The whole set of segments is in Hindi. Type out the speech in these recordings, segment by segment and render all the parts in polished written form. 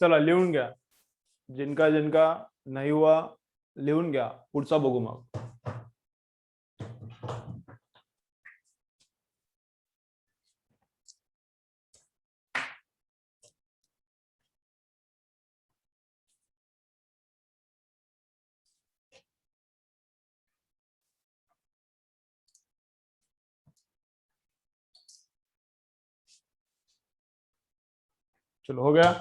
चला लिहून घ्या. जिनका जिनका नाही हुआ लिहून घ्या. पुढचा बघू मग. चलो हो गया.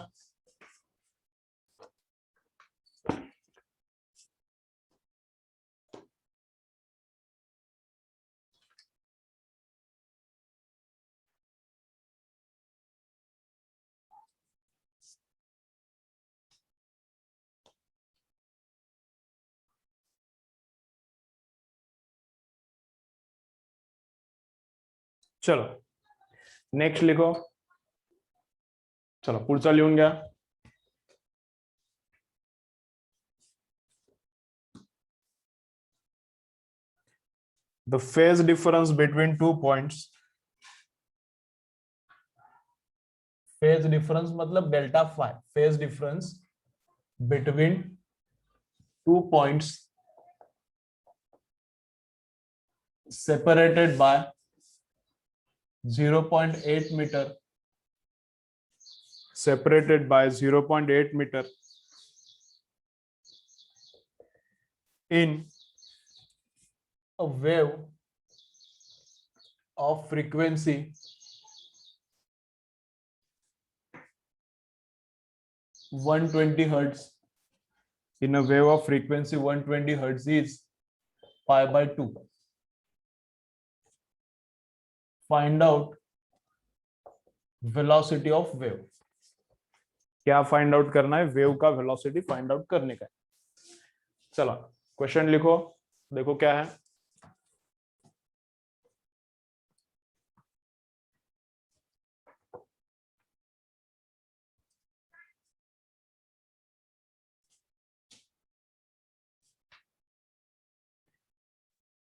चलो नेक्स्ट लिखो. चलो पुढचा लिहून घ्या. The phase difference between 2 points. phase difference मतलब delta phi. phase difference between 2 points separated by 0.8 meter. Separated by 0.8 meter in a wave of frequency 120 hertz. In a wave of frequency 120 hertz is pi by 2. Find out velocity of wave. क्या फाइंड आउट करना है? वेव का वेलोसिटी फाइंड आउट करने का है. चलो क्वेश्चन लिखो. देखो क्या है.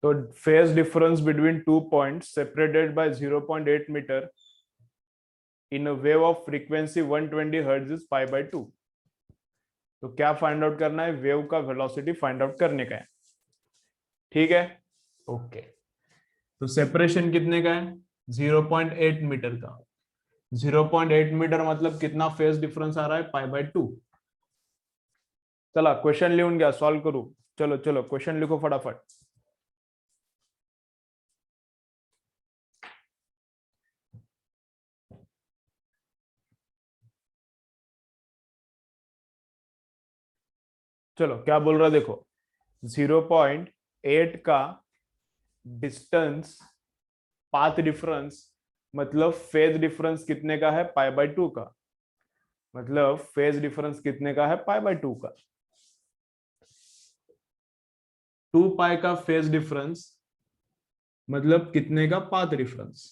तो phase difference between 2 points separated by 0.8 meter in a wave of frequency 120 hertz is pi by 2. तो क्या फाइंड आउट करना है? वेव का वेलोसिटी फाइंड आउट करने का है. ठीक है. ओके. तो सेपरेशन कितने का है? 0.8 मीटर का. 0.8 मीटर मतलब कितना फेज डिफरेंस आ रहा है? पाई बाय 2. चला क्वेश्चन लिहून घ्या. सॉल्व करू. चलो चलो क्वेश्चन लिखो फटाफट. चलो क्या बोल रहा है देखो. 0.8 का डिस्टेंस पाथ डिफरेंस मतलब फेज डिफरेंस कितने का है? पाई बाय 2 का. मतलब फेज डिफरेंस कितने का है? पाई बाय 2 का. 2 पाई का फेज डिफरेंस मतलब कितने का? Path difference.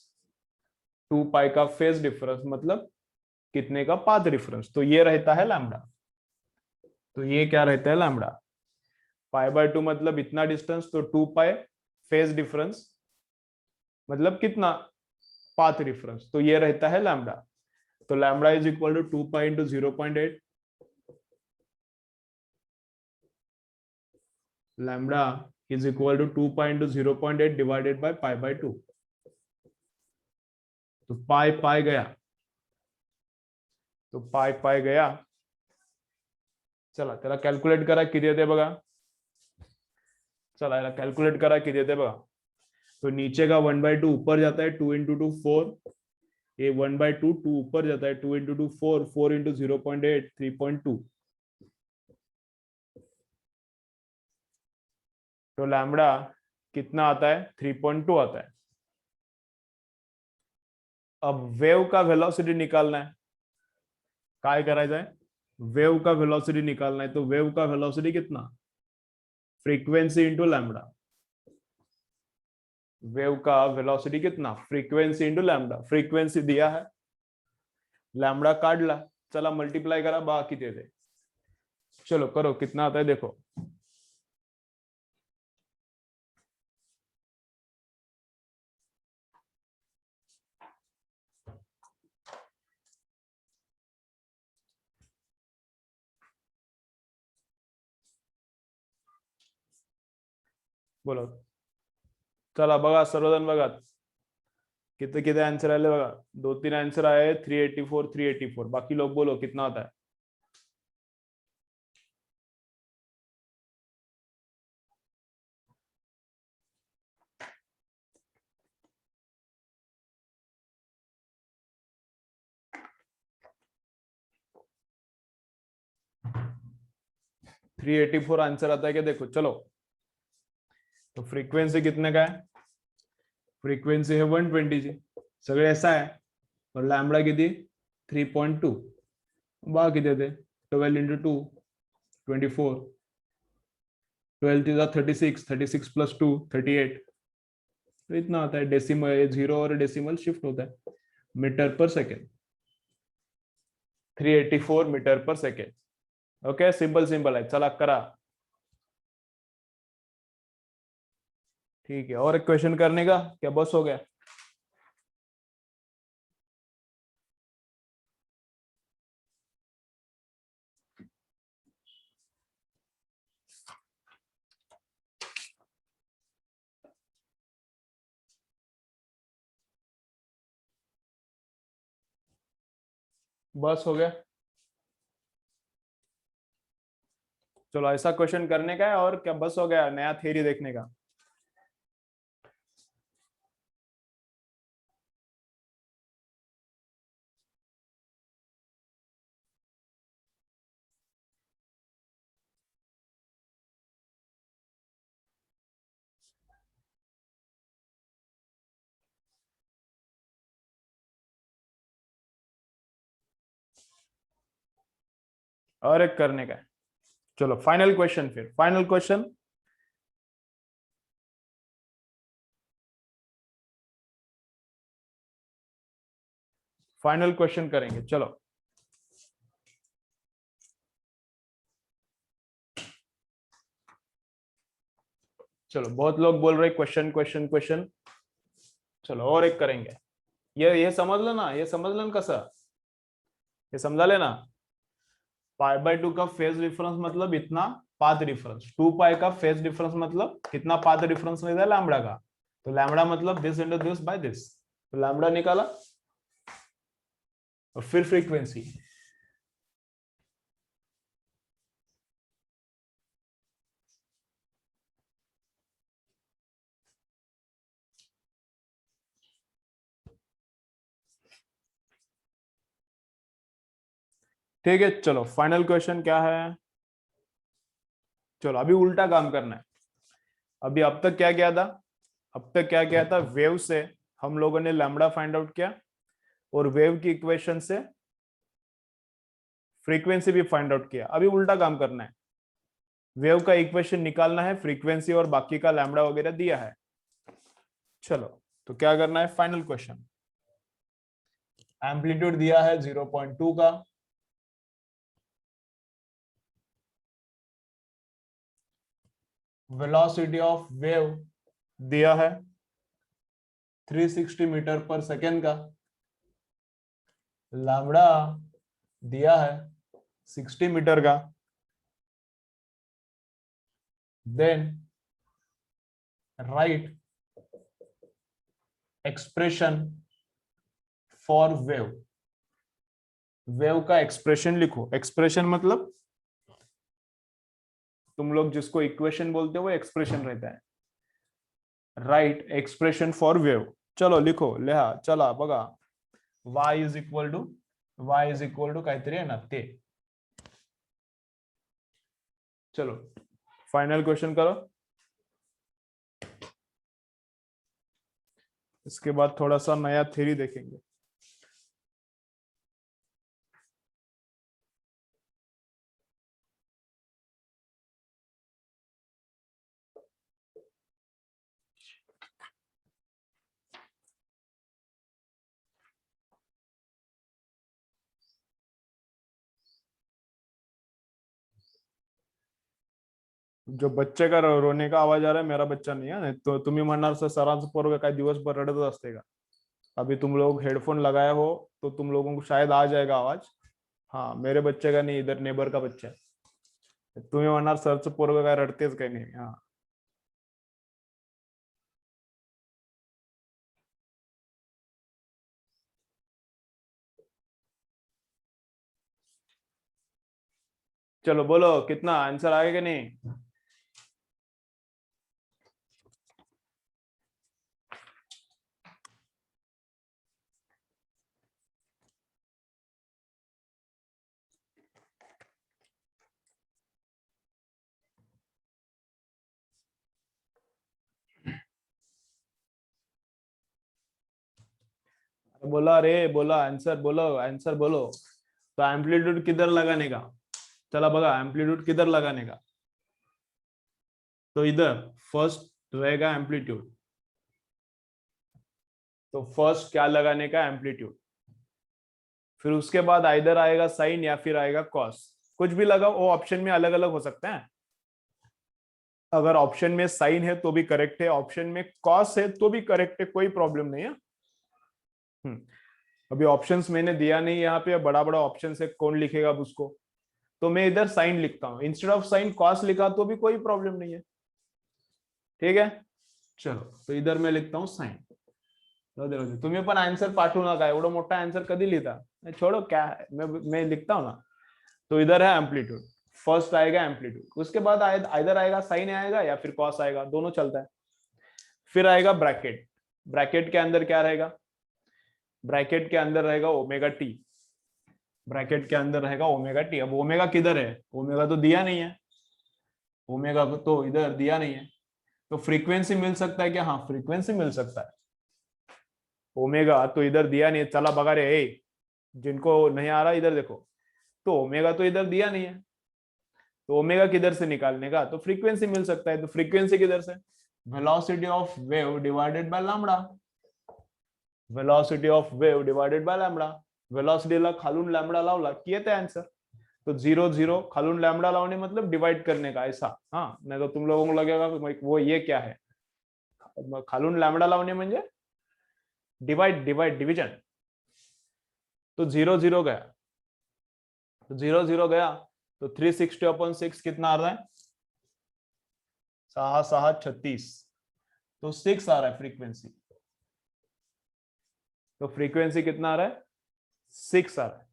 2 पाई का फेज डिफरेंस मतलब कितने का? Path difference. तो ये रहता है लैम्बडा. तो ये क्या रहता है? लैम्बडा. पाई बाय 2 मतलब इतना डिस्टेंस. तो 2 पाई फेज डिफरेंस मतलब कितना? Path difference. तो ये रहता है लैम्बडा. तो lambda is equal to 2 pi into 0.8. Lambda is equal to 2 pi into 0.8 divided by pi by 2. तो पाई पाई गया. तो पाई पाई गया. चला त्याला कॅल्क्युलेट करा किती येते बघा. चला याला कॅल्क्युलेट करा किती येते बघा. तो नीचे का 1/2 ऊपर जाता है. 2 इंटू 2 4. ये 1/2 2 ऊपर जाता है. 2 इंटू 2 4. 4 इंटू 0.8 3.2. तो लैम्बडा कितना आता है? 3.2 आता है. अब वेव का वेलोसिटी निकालना है. काय करायचं आहे? वेव का वेलोसिटी निकालना है. तो वेव का वेलोसिटी कितना? Frequency into lambda. वेव का वेलोसिटी कितना? Frequency into lambda. फ्रीक्वेंसी दिया है. लैम्बडा काढला. चला मल्टीप्लाई करा. बाकी दे दे. चलो करो कितना आता है देखो. बोलो. चला बघा सर्वजण बघा कितने कितने आंसर आले बघा. 2-3 आंसर आए 384 384. बाकी लोग बोलो कितना होता है. थ्री एटी फोर आंसर आता है क्या देखो. चलो तो फ्रीक्वेंसी कितने का है. फ्रीक्वेंसी है 120 ची. सगळे ऐसा है. और लैम्बडा किती 3.2. बा किती थे 12 इंटू 2 24. 12 थी 36. 36 प्लस 2 38. तो इतना आता है. डेसिमल जीरो और डेसिमल शिफ्ट होता है. मीटर पर सेकेंड. 384 मीटर पर सेकेंड. ओके सिंपल सिंपल है. चला करा. ठीक है और एक क्वेश्चन करने का क्या बस हो गया. बस हो गया. चलो ऐसा क्वेश्चन करने का है और क्या बस हो गया नया थ्योरी देखने का. और एक करने का है. चलो फाइनल क्वेश्चन. फिर फाइनल क्वेश्चन. फाइनल क्वेश्चन करेंगे. चलो चलो बहुत लोग बोल रहे क्वेश्चन क्वेश्चन क्वेश्चन. चलो और एक करेंगे. ये समझ लो ना. ये समझ लो कसा. ये समझा लेना. पाई बाय 2 का फेज डिफरेंस मतलब इतना पाथ डिफरेंस. 2 पाई का फेज डिफरेंस मतलब कितना पाथ डिफरेंस लेता है लैम्बडा का. तो लैम्बडा मतलब this into this by this. तो लैम्बडा निकाला और फिर फ्रीक्वेंसी. ठीक है चलो फाइनल क्वेश्चन क्या है. चलो अभी उल्टा काम करना है. अभी अब तक क्या किया था. अब तक क्या किया था वेव से हम लोगों ने लैम्बडा फाइंड आउट किया और वेव की इक्वेशन से फ्रीक्वेंसी भी फाइंड आउट किया. अभी उल्टा काम करना है. वेव का इक्वेशन निकालना है फ्रीक्वेंसी और बाकी का लैम्बडा वगैरह दिया है. चलो तो क्या करना है. Final question. एम्पलीट्यूड दिया है 0.2 का. वेलोसिटी ऑफ वेव दिया है 360 मीटर पर सेकेंड का. लैम्बडा दिया है 60 मीटर का. Then write expression for wave. Wave का एक्सप्रेशन लिखो. एक्सप्रेशन मतलब तुम लोग जिसको इक्वेशन बोलते हो वो एक्सप्रेशन रहता है. Right expression for wave. चलो लिखो लिहा चला बघा. y इज इक्वल टू काहीतरी आहे ना ते. चलो फाइनल क्वेश्चन करो. इसके बाद थोड़ा सा नया थ्योरी देखेंगे. जो बच्चे का रोने का आवाज आ रहा है मेरा बच्चा नहीं है. तो तुम्ही म्हणणार सर सरांचं पोरग काय दिवसभर रडतच असते का. अभी तुम लोग हेडफोन लगाए हो तो तुम लोगों को शायद आ जाएगा आवाज. हाँ मेरे बच्चे का नहीं इधर नेबर का बच्चा है. तुम्ही म्हणणार सरचं पोरग काय रडतेच काय नाही. हाँ चलो बोलो कितना आंसर आएगा कि नहीं। बोला रे, बोला आंसर, बोलो आंसर बोलो। तो एम्पलीट्यूड किधर लगाने का, चला बघा एम्पलीट्यूड किधर लगाने का। तो इधर फर्स्ट रहेगा एम्पलीट्यूड, तो फर्स्ट क्या लगाने का एम्पलीट्यूड, फिर उसके बाद आइदर आएगा साइन या फिर आएगा कॉस, कुछ भी लगाओ, वो ऑप्शन में अलग अलग हो सकते हैं। अगर ऑप्शन में साइन है तो भी करेक्ट है, ऑप्शन में कॉस है तो भी करेक्ट है, कोई प्रॉब्लम नहीं है। अभी ऑप्शंस मैंने दिया नहीं यहाँ पे, बड़ा बड़ा ऑप्शन है, कौन लिखेगा अब उसको। तो मैं इधर साइन लिखता हूँ, इंस्टेड ऑफ साइन कॉस लिखा तो भी कोई प्रॉब्लम नहीं है, ठीक है। चलो तो इधर मैं लिखता हूँ साइन। तुम्ही पण आन्सर पाठवू नका, एवढं मोठा आन्सर कधी लिहिता, छोड़ो क्या है, मैं लिखता हूँ ना। तो इधर है एम्पलीट्यूड, फर्स्ट आएगा एम्पलीट्यूड, उसके बाद इधर आएगा साइन आएगा या फिर कॉस आएगा, दोनों चलता है। फिर आएगा ब्रैकेट, ब्रैकेट के अंदर क्या रहेगा, ब्रैकेट के अंदर रहेगा ओमेगा टी, ब्रैकेट के अंदर रहेगा ओमेगा टी। अब ओमेगा किधर है, ओमेगा तो दिया नहीं है, ओमेगा तो इधर दिया नहीं है। तो फ्रीक्वेंसी मिल सकता है क्या, हाँ फ्रीक्वेंसी मिल सकता है। ओमेगा तो इधर दिया नहीं है, चला बगा रे, जिनको नहीं आ रहा इधर देखो। तो ओमेगा तो इधर दिया नहीं है, तो ओमेगा किधर से निकालने का, तो फ्रीक्वेंसी मिल सकता है। तो फ्रीक्वेंसी किधर से, velocity of wave divided by lambda, velocity of wave divided by lambda. वेलोसिटीला खालून लैम्बडा लावला की येते आंसर। तो 0 0 खालून लैम्बडा लावने मतलब डिवाइड करने का ऐसा, हाँ नहीं तो तुम लोगों को लगेगा वो ये क्या है, खालून लैम्बडा लावने म्हणजे डिवाइड, डिवाइड डिवीजन। तो 0 0 गया, तो 0 0 गया, तो 360/6 कितना आ रहा है, 6 6 36, तो 6 आ रहा है फ्रीक्वेंसी। तो फ्रीक्वेंसी कितना आ रहा है, 6 आ रहा है।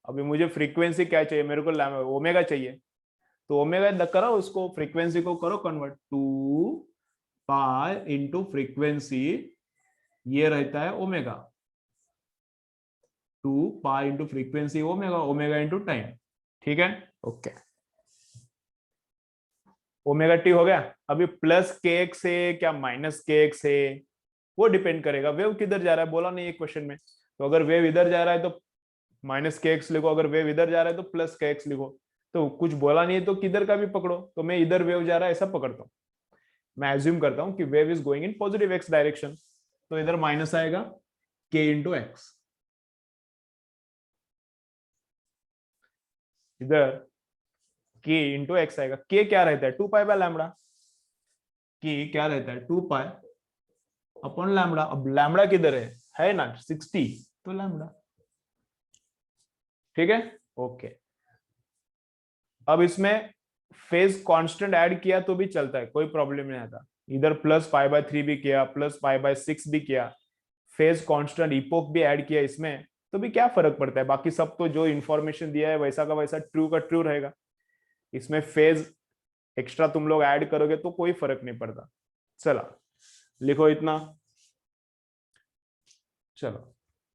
अभी मुझे फ्रीक्वेंसी क्या चाहिए, मेरे को ओमेगा चाहिए। तो ओमेगा करो, उसको फ्रीक्वेंसी को करो कन्वर्ट, 2 पाई इंटू फ्रीक्वेंसी, ये रहता है omega, 2 pi into frequency omega, omega into time, ठीक है। ओके, ओमेगा टी हो गया। अभी प्लस के एक्स है क्या माइनस के एक्स है, वो डिपेंड करेगा वेव किधर जा रहा है, बोला नहीं एक क्वेश्चन में। तो अगर वेव इधर जा रहा है तो माइनस के एक्स लिखो, अगर वेव इधर जा रहा है तो प्लस के एक्स लिखो। तो कुछ बोला नहीं है तो किधर का भी पकड़ो, तो मैं इधर वेव जा रहा है ऐसा पकड़ता हूँ। मैं एज्यूम करता हूँ कि wave is going in positive x direction, तो इधर माइनस आएगा के इंटू एक्स, इधर के इंटू एक्स आएगा। के क्या रहता है, 2 पाई/लैम्बडा, के क्या रहता है 2 पाई/लैम्बडा। अब लैम्बडा किधर है ना 60, तो लैम्बडा, ठीक है। ओके, अब इसमें फेज कांस्टेंट ऐड किया तो भी चलता है, कोई प्रॉब्लम नहीं आता। इधर +π/3 भी किया, +π/6 भी किया, फेज कांस्टेंट इपोक भी ऐड किया इसमें, तो भी क्या फर्क पड़ता है, बाकी सब तो जो इंफॉर्मेशन दिया है वैसा का वैसा ट्रू का ट्रू रहेगा। इसमें फेज एक्स्ट्रा तुम लोग ऐड करोगे तो कोई फर्क नहीं पड़ता। चला लिखो इतना, चलो।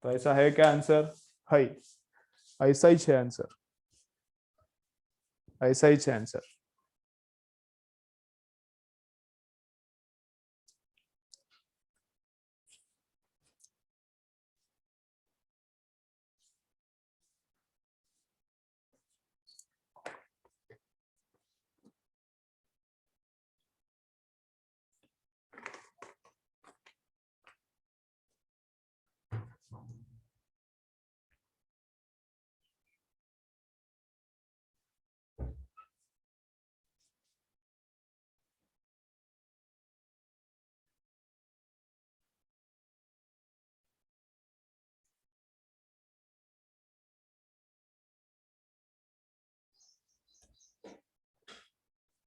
तो ऐसा है क्या आंसर, है ऐसा ही है आंसर, ऐसा ही है आंसर।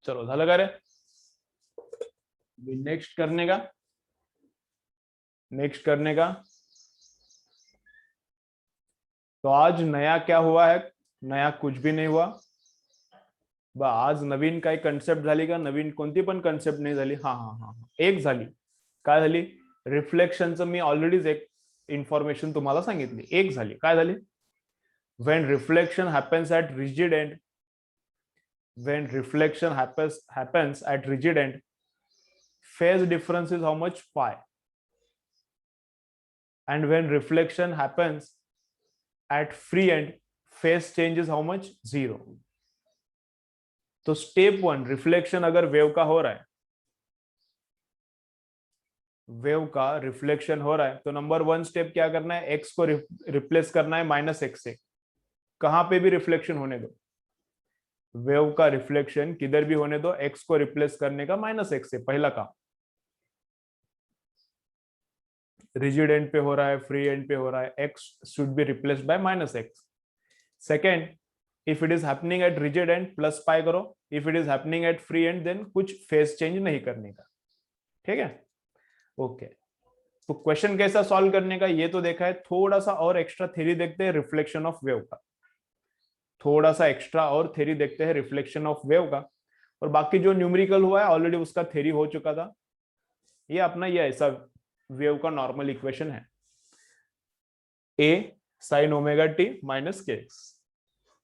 चलो झालं का रे, नेक्स्ट करने का, नेक्स्ट करने का। तो आज नया क्या हुआ है, नया कुछ भी नहीं हुआ। बा आज नवीन काय कन्सेप्ट झाली का? नवीन कोणती पण कन्सेप्ट नाही झाली? हा हा हा एक झाली. काय झाली? रिफ्लेक्शनचं मी ऑलरेडीच एक इन्फॉर्मेशन तुम्हाला सांगितली. एक झाली. काय झाली? when reflection happens at rigid end, when reflection happens at rigid end, phase difference is how much? Pi. And when reflection happens at free end, phase change is how much? 0. तो स्टेप 1 रिफ्लेक्शन अगर वेव का हो रहा है, वेव का रिफ्लेक्शन हो रहा है, तो नंबर 1 स्टेप क्या करना है? एक्स को रिप्लेस करना है -x से. कहां पे भी रिफ्लेक्शन होने दो, वेव का रिफ्लेक्शन किधर भी होने दो, एक्स को रिप्लेस करने का -x से. पहला काम. रिजिड एंड पे हो रहा है, फ्री एंड पे हो रहा है, x should be replaced by -x. Second, if it is happening at rigid end plus pi करो, if it is happening at free end then कुछ फेस चेंज नहीं करने का. ठीक है, ओके. तो क्वेश्चन कैसा सॉल्व करने का ये तो देखा है. थोड़ा सा और एक्स्ट्रा थ्योरी देखते हैं रिफ्लेक्शन ऑफ वेव का. थोड़ा सा एक्स्ट्रा और थ्योरी देखते हैं रिफ्लेक्शन ऑफ वेव का. और बाकी जो न्यूमेरिकल हुआ है ऑलरेडी उसका थ्योरी हो चुका था. ये अपना ये ऐसा वेव का नॉर्मल इक्वेशन है, a sin omega t minus के एक्स.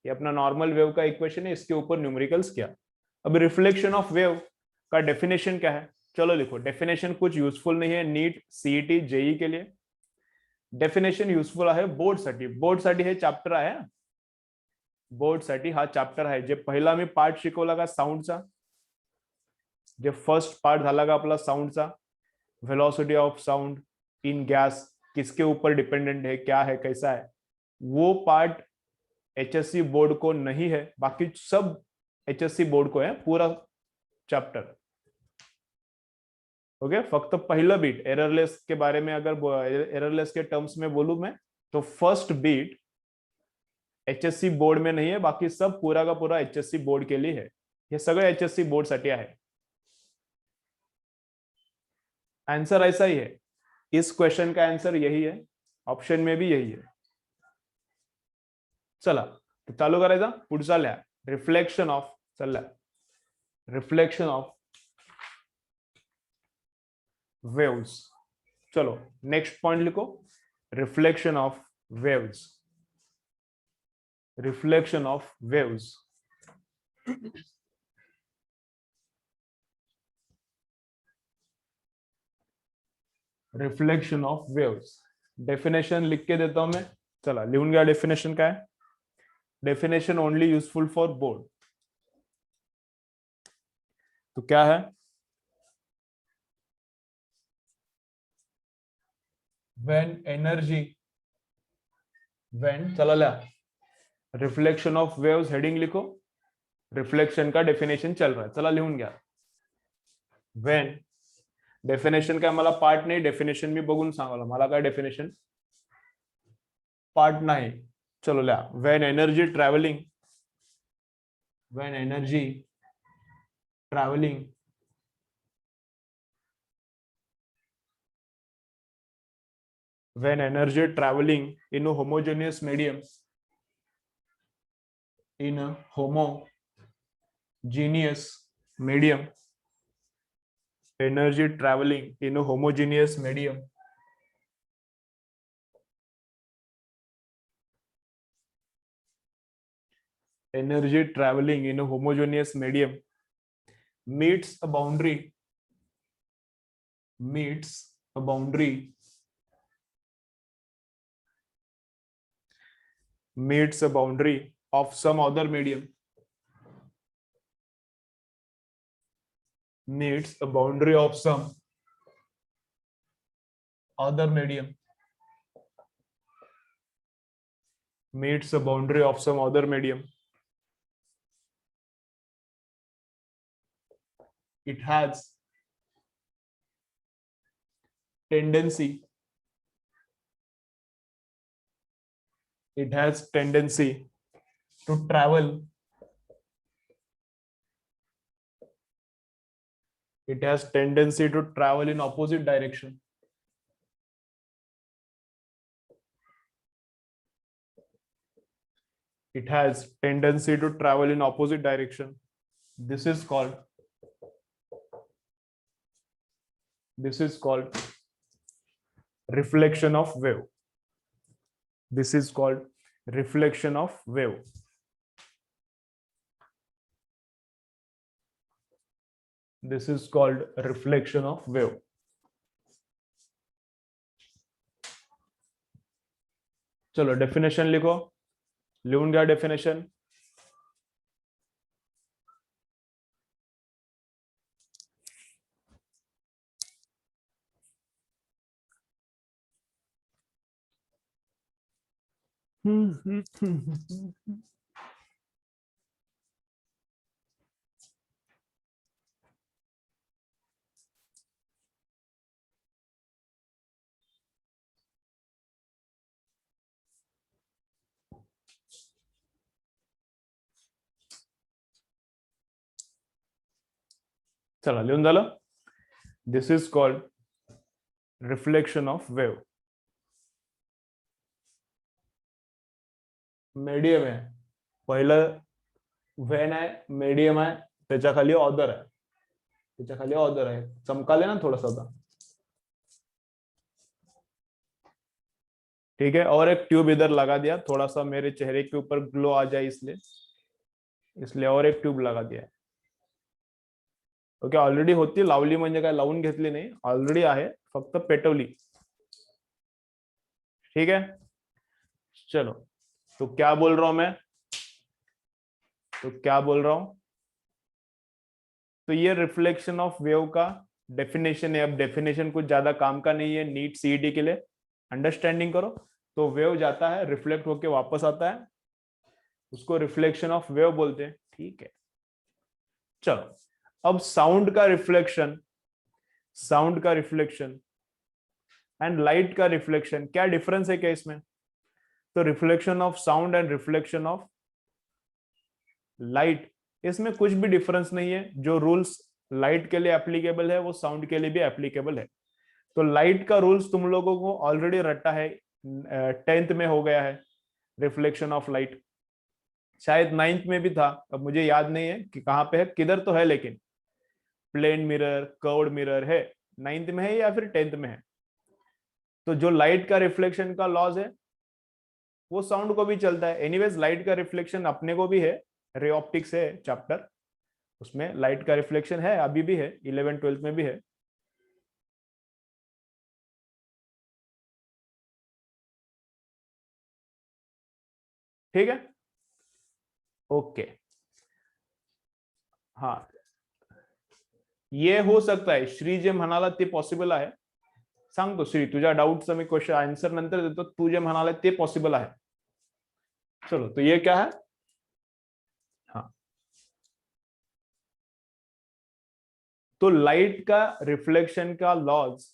ये अपना नॉर्मल वेव का इक्वेशन है, इसके ऊपर न्यूमेरिकल्स किया. अब रिफ्लेक्शन ऑफ वेव का डेफिनेशन क्या है? चलो लिखो. डेफिनेशन कुछ यूजफुल नहीं है नीट सीईटी जेई के लिए. डेफिनेशन यूजफुल आहे बोर्डसाठी. बोर्डसाठी हे चॅप्टर आहे. बोर्डसाठी हा चॅप्टर आहे. जे पहिला मी पार्ट शिकवला का साऊंडचा, जे फर्स्ट पार्ट झाला का आपला साऊंडचा, velocity of sound in gas किसके ऊपर डिपेंडेंट है, क्या है, कैसा है, वो पार्ट एचएससी बोर्ड को नहीं है. बाकी सब एचएससी बोर्ड को है पूरा चैप्टर. ओके, फक्त पहिलं बीट एररलेस के बारे में अगर एररलेस के टर्म्स में बोलूं मैं, तो फर्स्ट बीट एचएससी बोर्ड में नहीं है. बाकी सब पूरा का पूरा एचएससी बोर्ड के लिए है. हे सगळे एचएससी बोर्ड साठी आहे. आंसर ऐसा ही है. इस क्वेश्चन का आंसर यही है, ऑप्शन में भी यही है. चला तो चालू करायचा. पुढचा लिहा रिफ्लेक्शन ऑफ. चला रिफ्लेक्शन ऑफ वेव्स. चलो नेक्स्ट पॉइंट लिखो. Reflection of waves. Reflection of waves. Reflection of waves. Definition लिख के देता हूं मैं. चला लिहून घ्या. डेफिनेशन काय? Definition only useful for board. तो क्या है? when energy, when, चला लिया. रिफ्लेक्शन ऑफ वेव्स हेडिंग लिखो. रिफ्लेक्शन का डेफिनेशन चल रहा है. चला लिहून घ्या. when, डेफिनेशन काय मला पार्ट नाही, डेफिनेशन मी बघून सांगायला. मला काय डेफिनेशन पार्ट नाही. चलो लिहा. when energy traveling, when energy traveling when energy traveling in a homogeneous medium, in a homogeneous medium, energy traveling in a homogeneous medium, energy traveling in a homogeneous medium meets a boundary, meets a boundary, meets a boundary of some other medium, meets a boundary of some other medium, meets a boundary of some other medium. It has tendency, it has tendency to travel, it has tendency to travel in opposite direction. It has tendency to travel in opposite direction. this is called reflection of wave. This is called reflection of wave. This is called reflection of wave. चलो डेफिनेशन लिखो. लिहून घ्या डेफिनेशन. चला लिहून झालं. This is called reflection of wave. Medium आहे. पहिलं व्हेन आहे, मीडियम आहे, त्याच्या खाली ऑदर आहे. त्याच्या खाली ऑदर आहे. चमकाले ना थोड़ा सा था. ठीक है. और एक ट्यूब इधर लगा दिया, थोड़ा सा मेरे चेहरे के ऊपर ग्लो आ जाए इसलिए और एक ट्यूब लगा दिया. ओके. ऑलरेडी होती, लावली म्हणजे काय, लावून घेतली नाही, ऑलरेडी आहे, फक्त पेटवली. ठीक है. चलो, तो क्या बोल रहा हूं मैं, तो ये रिफ्लेक्शन ऑफ वेव का डेफिनेशन है. अब डेफिनेशन कुछ ज्यादा काम का नहीं है नीट सीईटी के लिए, अंडरस्टैंडिंग करो. तो वेव जाता है, रिफ्लेक्ट होके वापस आता है, उसको रिफ्लेक्शन ऑफ वेव बोलते हैं. ठीक है. चलो, अब साउंड का रिफ्लेक्शन एंड लाइट का रिफ्लेक्शन, क्या डिफरेंस है क्या इसमें? तो reflection of sound and reflection of light, इसमें कुछ भी डिफरेंस नहीं है. जो रूल्स लाइट के लिए एप्लीकेबल है वो साउंड के लिए भी एप्लीकेबल है. तो लाइट का रूल्स तुम लोगों को ऑलरेडी रटा है, 10th में हो गया है. रिफ्लेक्शन ऑफ लाइट शायद 9th में भी था, अब मुझे याद नहीं है कि कहां पे है, किधर तो है, लेकिन प्लेन मिरर, कर्व्ड मिरर है, 9th में है या फिर 10th में है. तो जो लाइट का रिफ्लेक्शन का लॉज है वो साउंड को भी चलता है. एनीवेज लाइट का रिफ्लेक्शन अपने को भी है, रे ऑप्टिक्स है चैप्टर, उसमें लाइट का रिफ्लेक्शन है, अभी भी है, 11th 12th में भी है. ठीक है. ओके. हाँ, ये हो सकता है. श्री जे म्हणाला ते पॉसिबल आहे. सांगतो श्री, तुझ्या डाऊटचा मी क्वेश्चन आन्सर नंतर देतो. तू जे म्हणाला ते पॉसिबल आहे. चलो, तो ये क्या है? हाँ, तो लाइट का रिफ्लेक्शन का लॉज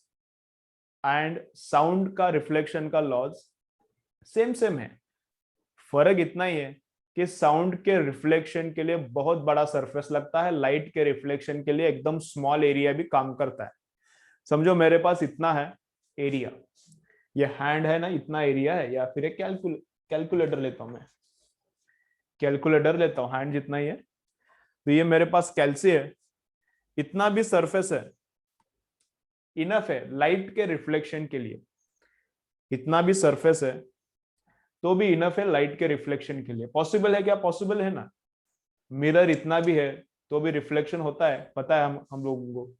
एंड साउंड का रिफ्लेक्शन का लॉज सेम है. फर्क इतना ही है कि साउंड के रिफ्लेक्शन के लिए बहुत बड़ा सरफेस लगता है, लाइट के रिफ्लेक्शन के लिए एकदम स्मॉल एरिया भी काम करता है. समझो मेरे पास इतना है एरिया, ये हैंड है ना, इतना एरिया है, या फिर एक कैलकुलेटर लेता हूं मैं, कैलकुलेटर लेता हूं, हैंड जितना ही है. तो ये मेरे पास कैलसी है, इतना भी सरफेस है, इनफ है लाइट के रिफ्लेक्शन के लिए. इतना भी सरफेस है तो भी इनफ है लाइट के रिफ्लेक्शन के लिए. पॉसिबल है क्या? पॉसिबल है ना. मिरर इतना भी है तो भी रिफ्लेक्शन होता है, पता है हम लोगों को.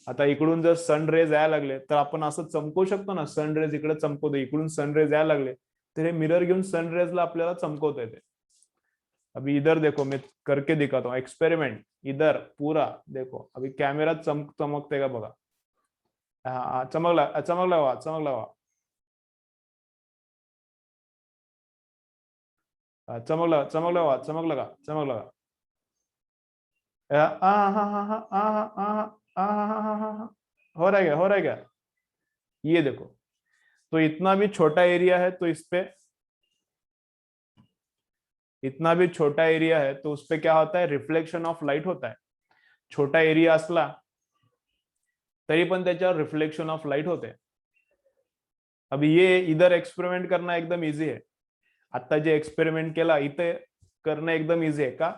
आता इकडून जर सन रेज यायला लागले तर आपण असं चमकवू शकतो ना. सन रेज इकडे चमकवतो, इकडून सन रेज यायला लागले तर हे मिरर घेऊन सन रेजला आपल्याला चमकवता येते. अभी इधर देखो, मैं करके दिखाता हूँ एक्सपेरिमेंट. इधर पूरा देखो, अभी कैमरा चमकतेगा बघा. हाँ, चमकला चमकला हुआ, चमकला हुआ, चमक लगा, चमक लगा, चमक लगा, चमक लगा. हो रहा है क्या, हो रहा है क्या? ये देखो, तो इतना भी छोटा एरिया है तो इस पे, इतना भी छोटा एरिया है तो उस पे क्या होता है, रिफ्लेक्शन ऑफ लाइट होता है. छोटा एरिया असला तरी पण त्याच्यावर रिफ्लेक्शन ऑफ लाइट होते. अभी ये इधर एक्सपेरिमेंट करना एकदम इजी है. आता जे एक्सपेरिमेंट केला इथे करणं एकदम इझी आहे का,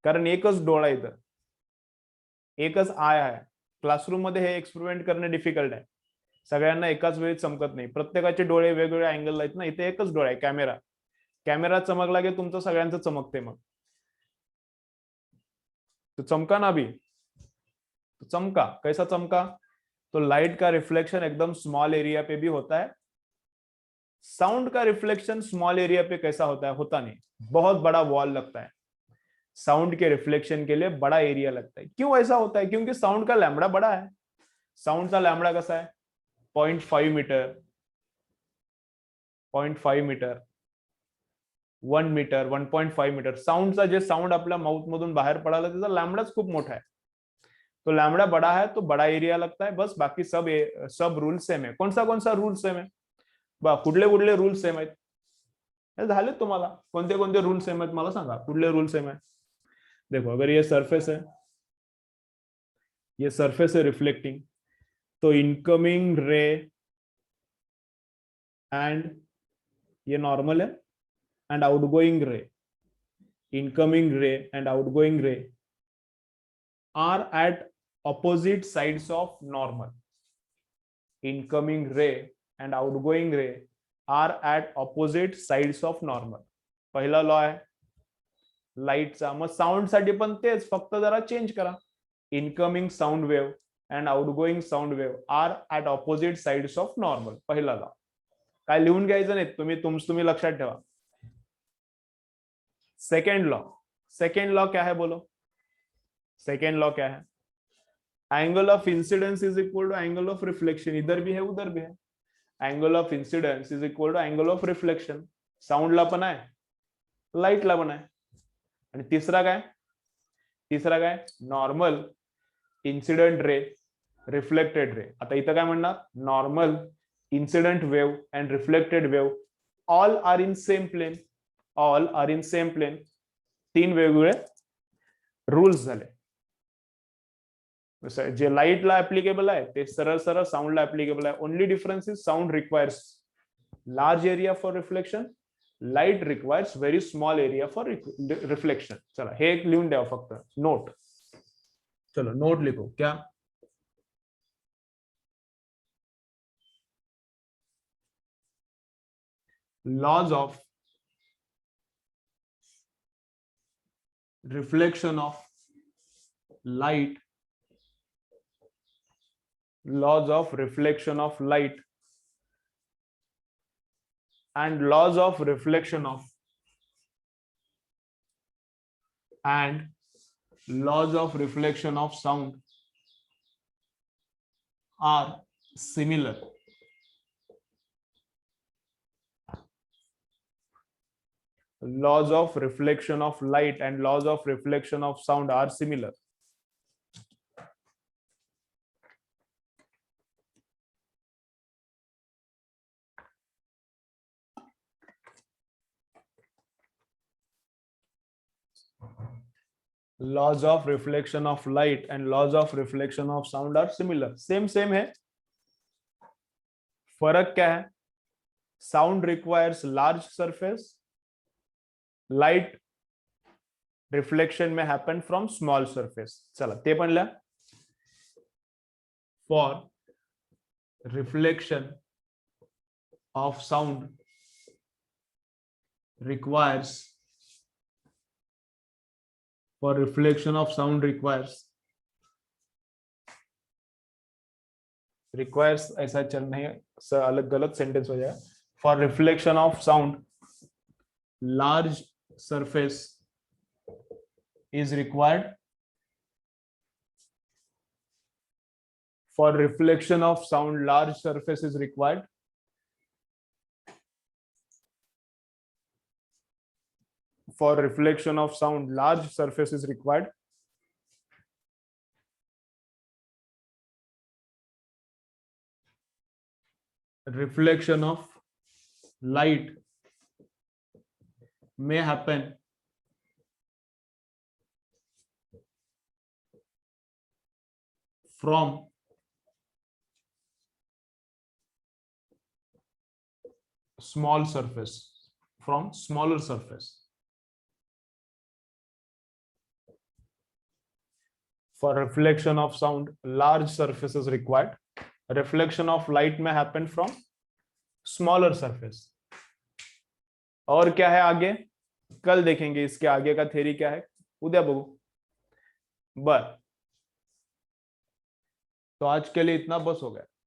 कारण एकच डोळा इथं, एकच आय आहे. क्लासरूम मध्ये हे एक्सपेरिमेंट करणे डिफिकल्ट आहे. सगळ्यांना एकाच वेळी चमकत नाही. प्रत्येकाचे डोळे वेगवेगळ्या अँगल आहेत ना. इथे एकच डोळा आहे, कॅमेरा. कॅमेरा चमकला की तुमचं सगळ्यांचं चमकते. मग तो चमका ना भी, तो चमका. कैसा चमका? तो लाइट का रिफ्लेक्शन एकदम स्मॉल एरिया पे भी होता है. साउंड का रिफ्लेक्शन स्मॉल एरिया पे कैसा होता है? होता नहीं. बहुत बड़ा वॉल लगता है. साउंड के रिफ्लेक्शन के लिए बड़ा एरिया लगता है. क्यों ऐसा होता है? क्योंकि साउंड का लैम्बडा बड़ा है. साउंड का लैम्बडा कैसा है? 0.5 मीटर, 0.5 मीटर, 1 मीटर, 1.5 मीटर. साउंडचा जे साउंड आपल्या माउथ मधून बाहेर पडायला त्याचा लॅम्बडाच खूप मोठा आहे. तो लैम्बडा बड़ा है तो बड़ा एरिया लगता है. बस बाकी सब रूल सेम है. कौन सा रूल सेम है? कुठले कुठले रूल सेम आहेत? हे झाले तुम्हाला. कोणते कोणते रूल सेम आहेत मला सांगा. कुठले रूल सेम आहे? देखो, अगर ये सरफेस है, ये सरफेस है रिफ्लेक्टिंग, तो इनकमिंग रे एंड ये नॉर्मल है, एंड आउटगोइंग रे, इनकमिंग रे एंड आउटगोइंग रे are at opposite sides of normal. Incoming ray and outgoing ray are at opposite sides of normal. पहिला लॉ आहे लाईटचा. मग साऊंड साठी पण तेच, फक्त जरा चेंज करा. Incoming sound wave and outgoing sound wave are at opposite sides of normal. पहिला लॉ. काय लिहून घ्यायचं नाही, तुम्ही लक्षात ठेवा. सेकंड लॉ क्या है बोलो? सेकेंड लॉ क्या है? Angle of incidence is equal to angle of reflection. इधर भी है उधर भी है. Angle of incidence is equal to angle of reflection. साऊंडला पण आहे, लाईटला पण आहे. आणि तिसरा काय? Normal, incident ray, reflected ray. आता इथं काय म्हणणार? Normal, incident wave and reflected wave all are in same plane. All are in same plane. 3 वेगवेगळे रूल्स झाले. जे लाईटला ऍप्लिकेबल आहे ते सरळ सरळ साऊंडला ऍप्लिकेबल आहे. Only difference is sound requires large area for reflection, light requires very small area for reflection. चला हे एक लिहून द्या फक्त नोट. चलो नोट लिखो. क्या? Laws of reflection of light, laws of reflection of light and laws of reflection of and laws of reflection of sound are similar. Laws of reflection of light and laws of reflection of sound are similar. Laws of reflection of light and laws of reflection of sound are similar. Same है. फर्क क्या है? Sound requires large surface, light reflection में हैपन फ्रॉम स्मॉल सरफेस. चला ते पण लिहा. For reflection of sound requires for reflection of sound requires ऐसा चल नहीं है, अलग गलत सेंटेंस हो जाएगा. For reflection of sound large surface is required. For reflection of sound large surface is required. For reflection of sound large surface is required. Reflection of light may happen from small surface, from smaller surface. For reflection of sound, large surface is required. Reflection of light may happen from smaller surface. और क्या है आगे, कल देखेंगे इसके आगे का थ्योरी क्या है, उद्या बघू. बर, तो आज के लिए इतना बस हो गया.